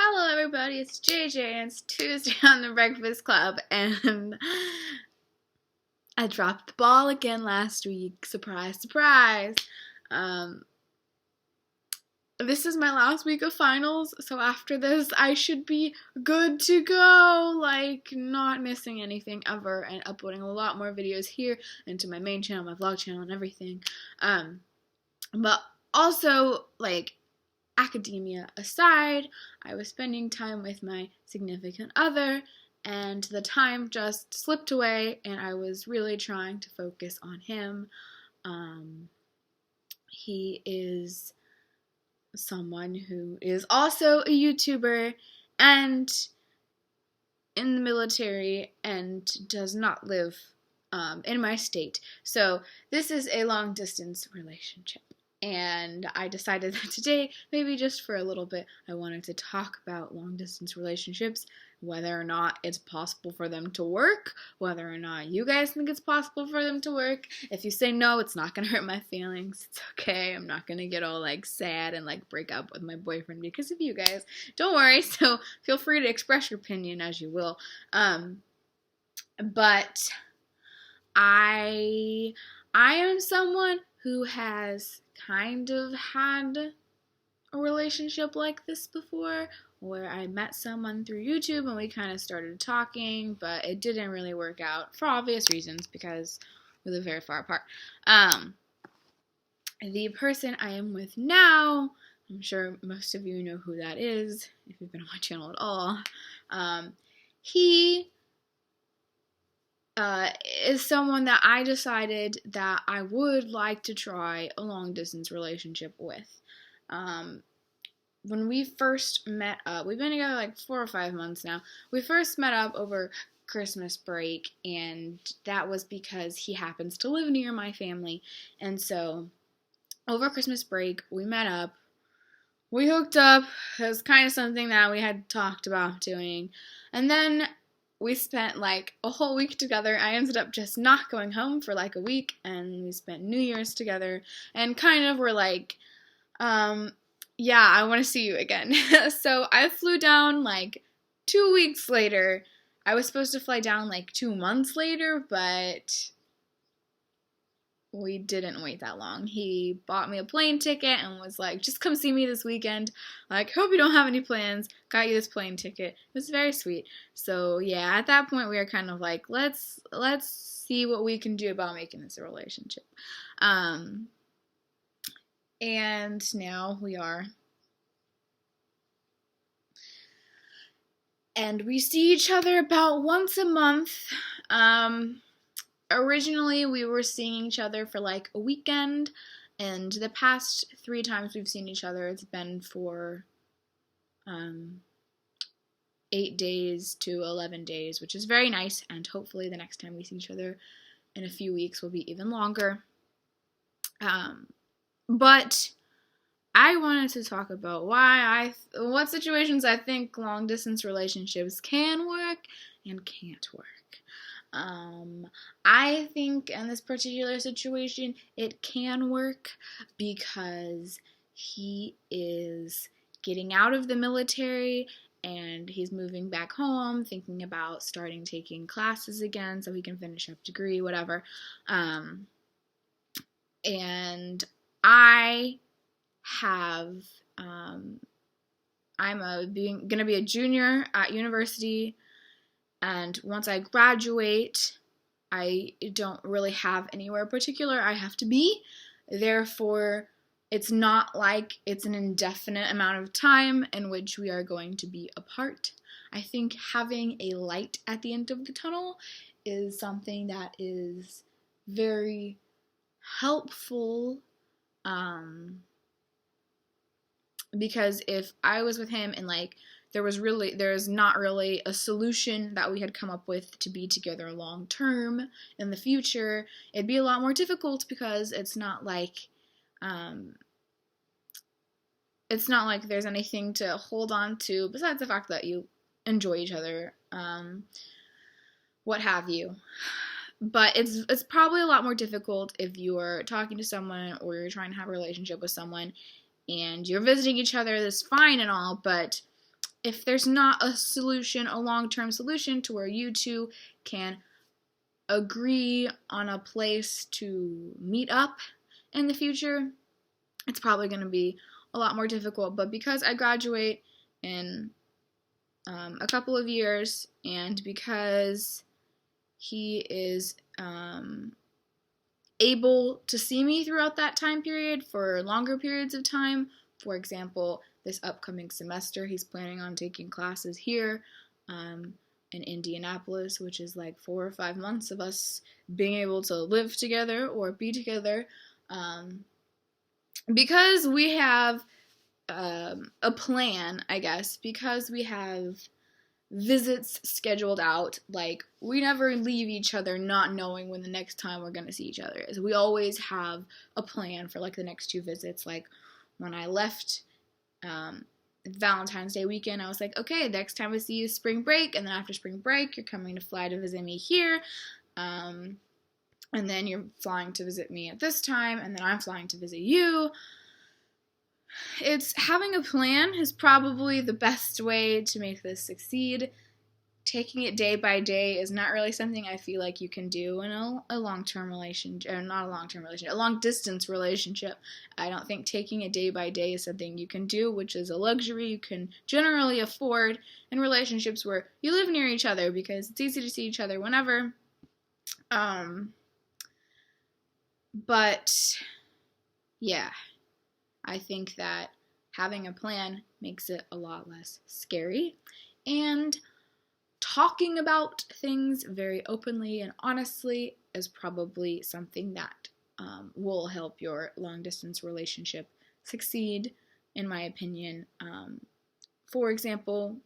Hello everybody, it's JJ and it's Tuesday on the Breakfast Club and I dropped the ball again last week. Surprise, surprise. This is my last week of finals, so after this I should be good to go, like not missing anything ever and uploading a lot more videos here into my main channel, my vlog channel and everything. But also, like, academia aside, I was spending time with my significant other, and the time just slipped away, and I was really trying to focus on him. He is someone who is also a YouTuber and in the military and does not live in my state. So this is a long-distance relationship. And I decided that today, maybe just for a little bit, I wanted to talk about long-distance relationships, whether or not it's possible for them to work, whether or not you guys think it's possible for them to work. If you say no, it's not going to hurt my feelings. It's okay. I'm not going to get all, like, sad and, like, break up with my boyfriend because of you guys. Don't worry. So feel free to express your opinion as you will. But I am someone who has kind of had a relationship like this before, where I met someone through YouTube and we kind of started talking, but it didn't really work out for obvious reasons because we live very far apart. The person I am with now, I'm sure most of you know who that is if you've been on my channel at all. He is someone that I decided that I would like to try a long-distance relationship with. When we first met up, we've been together like 4 or 5 months now. We first met up over Christmas break, and that was because he happens to live near my family. And so, over Christmas break, we met up. We hooked up. It was kind of something that we had talked about doing. And then we spent like a whole week together. I ended up just not going home for like a week, and we spent New Year's together and kind of were like, yeah, I want to see you again. So I flew down like 2 weeks later. I was supposed to fly down like 2 months later, but we didn't wait that long. He bought me a plane ticket and was like, just come see me this weekend. Like, hope you don't have any plans. Got you this plane ticket. It was very sweet. So yeah, at that point we were kind of like, let's see what we can do about making this a relationship. And now we are. And we see each other about once a month. Originally, we were seeing each other for like a weekend, and the past 3 times we've seen each other, it's been for 8 days to 11 days, which is very nice, and hopefully the next time we see each other in a few weeks will be even longer. But I wanted to talk about what situations I think long-distance relationships can work and can't work. I think in this particular situation, it can work because he is getting out of the military and he's moving back home, thinking about starting taking classes again so he can finish up degree, whatever. And I have, I'm gonna be a junior at university. And once I graduate, I don't really have anywhere particular I have to be. Therefore, it's not like it's an indefinite amount of time in which we are going to be apart. I think having a light at the end of the tunnel is something that is very helpful. Because if I was with him and like there's not really a solution that we had come up with to be together long term in the future, it'd be a lot more difficult because it's not like there's anything to hold on to besides the fact that you enjoy each other, what have you. But it's probably a lot more difficult if you're talking to someone or you're trying to have a relationship with someone and you're visiting each other. That's fine and all, but if there's not a solution, a long-term solution to where you two can agree on a place to meet up in the future, it's probably going to be a lot more difficult. But because I graduate in a couple of years, and because he is able to see me throughout that time period for longer periods of time, for example, this upcoming semester, he's planning on taking classes here in Indianapolis, which is like 4 or 5 months of us being able to live together or be together. Because we have a plan, I guess, because we have visits scheduled out, like, we never leave each other not knowing when the next time we're going to see each other is. We always have a plan for, like, the next 2 visits. Like, when I left Valentine's Day weekend, I was like, okay, next time I see you is spring break, and then after spring break, you're coming to fly to visit me here, and then you're flying to visit me at this time, and then I'm flying to visit you. It's having a plan is probably the best way to make this succeed. Taking it day by day is not really something I feel like you can do in a long-term relationship, or not a long-term relationship, a long-distance relationship. I don't think taking it day by day is something you can do, which is a luxury you can generally afford in relationships where you live near each other, because it's easy to see each other whenever. But yeah, I think that having a plan makes it a lot less scary, and talking about things very openly and honestly is probably something that will help your long-distance relationship succeed, in my opinion. For example,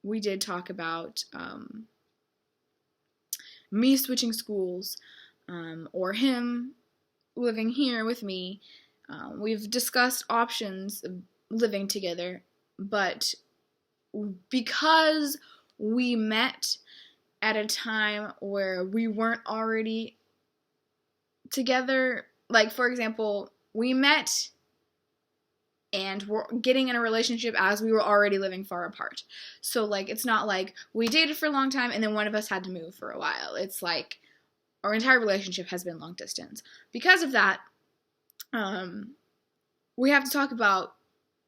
we did talk about me switching schools, or him living here with me. We've discussed options of living together, but because we met at a time where we weren't already together, like, for example, we met and we're getting in a relationship as we were already living far apart. So, like, it's not like we dated for a long time and then one of us had to move for a while. It's like our entire relationship has been long distance. Because of that, we have to talk about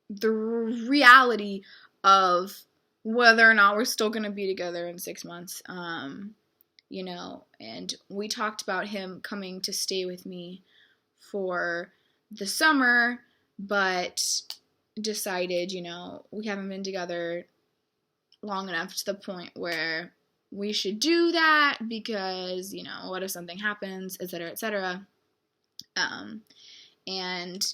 the reality of whether or not we're still going to be together in 6 months, and we talked about him coming to stay with me for the summer, but decided, we haven't been together long enough to the point where we should do that because, what if something happens, etc., etc. And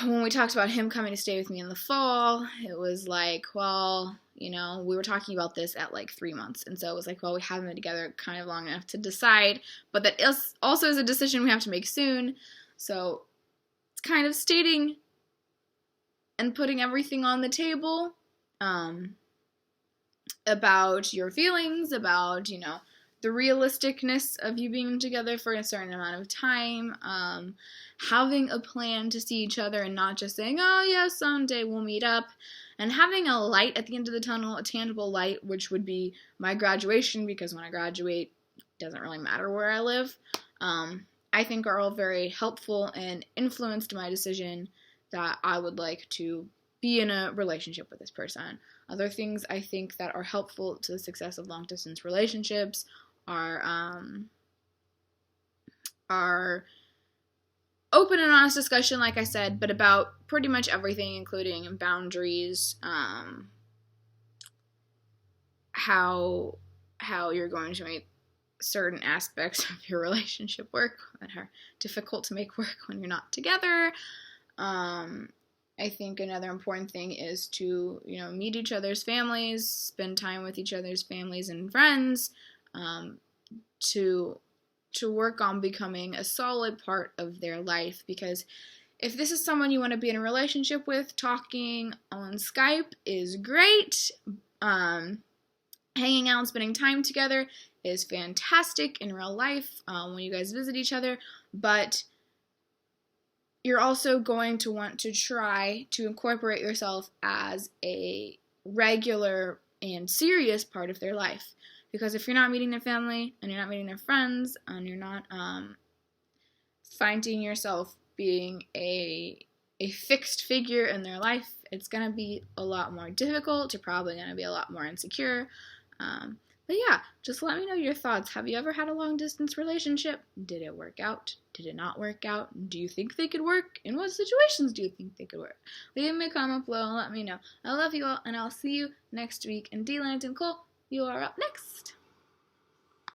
when we talked about him coming to stay with me in the fall, it was like, well, we were talking about this at like 3 months. And so it was like, well, we haven't been together kind of long enough to decide. But that also is a decision we have to make soon. So it's kind of stating and putting everything on the table about your feelings, about, the realisticness of you being together for a certain amount of time, having a plan to see each other and not just saying, oh yeah, someday we'll meet up, and having a light at the end of the tunnel, a tangible light, which would be my graduation, because when I graduate, it doesn't really matter where I live, I think are all very helpful and influenced my decision that I would like to be in a relationship with this person. Other things I think that are helpful to the success of long-distance relationships are open and honest discussion, like I said, but about pretty much everything, including boundaries, how you're going to make certain aspects of your relationship work that are difficult to make work when you're not together. I think another important thing is to, meet each other's families, spend time with each other's families and friends, to work on becoming a solid part of their life. Because if this is someone you want to be in a relationship with, talking on Skype is great. Hanging out and spending time together is fantastic in real life when you guys visit each other. But you're also going to want to try to incorporate yourself as a regular and serious part of their life. Because if you're not meeting their family and you're not meeting their friends and you're not finding yourself being a fixed figure in their life, it's going to be a lot more difficult. You're probably going to be a lot more insecure. But yeah, just let me know your thoughts. Have you ever had a long distance relationship? Did it work out? Did it not work out? Do you think they could work? In what situations do you think they could work? Leave me a comment below and let me know. I love you all, and I'll see you next week. And Landon Cole, you are up next.